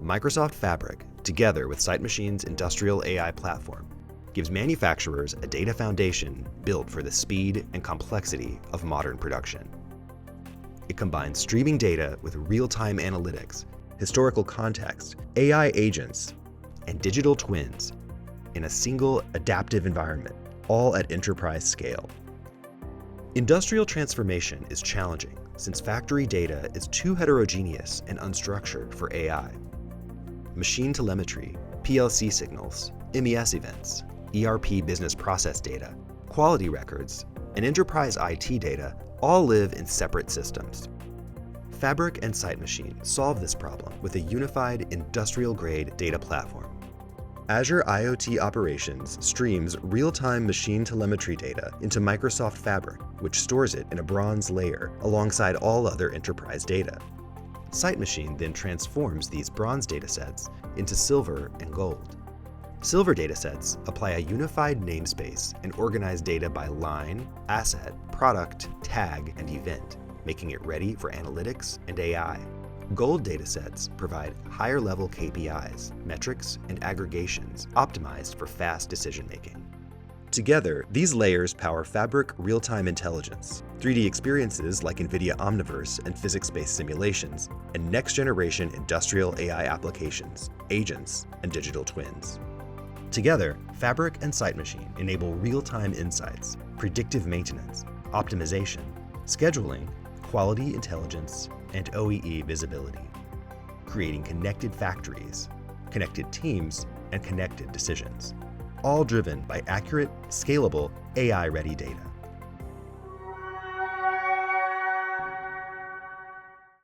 Microsoft Fabric, together with SiteMachine's industrial AI platform, gives manufacturers a data foundation built for the speed and complexity of modern production. It combines streaming data with real-time analytics, historical context, AI agents, and digital twins in a single adaptive environment, all at enterprise scale. Industrial transformation is challenging since factory data is too heterogeneous and unstructured for AI. Machine telemetry, PLC signals, MES events, ERP business process data, quality records, and enterprise IT data all live in separate systems. Fabric and SiteMachine solve this problem with a unified industrial-grade data platform. Azure IoT Operations streams real-time machine telemetry data into Microsoft Fabric, which stores it in a bronze layer alongside all other enterprise data. SiteMachine then transforms these bronze datasets into silver and gold. Silver datasets apply a unified namespace and organize data by line, asset, product, tag, and event, making it ready for analytics and AI. Gold datasets provide higher-level KPIs, metrics, and aggregations optimized for fast decision-making. Together, these layers power Fabric real-time intelligence, 3D experiences like NVIDIA Omniverse and physics-based simulations, and next-generation industrial AI applications, agents, and digital twins. Together, Fabric and SiteMachine enable real-time insights, predictive maintenance, optimization, scheduling, quality intelligence, and OEE visibility, creating connected factories, connected teams, and connected decisions, all driven by accurate, scalable, AI-ready data.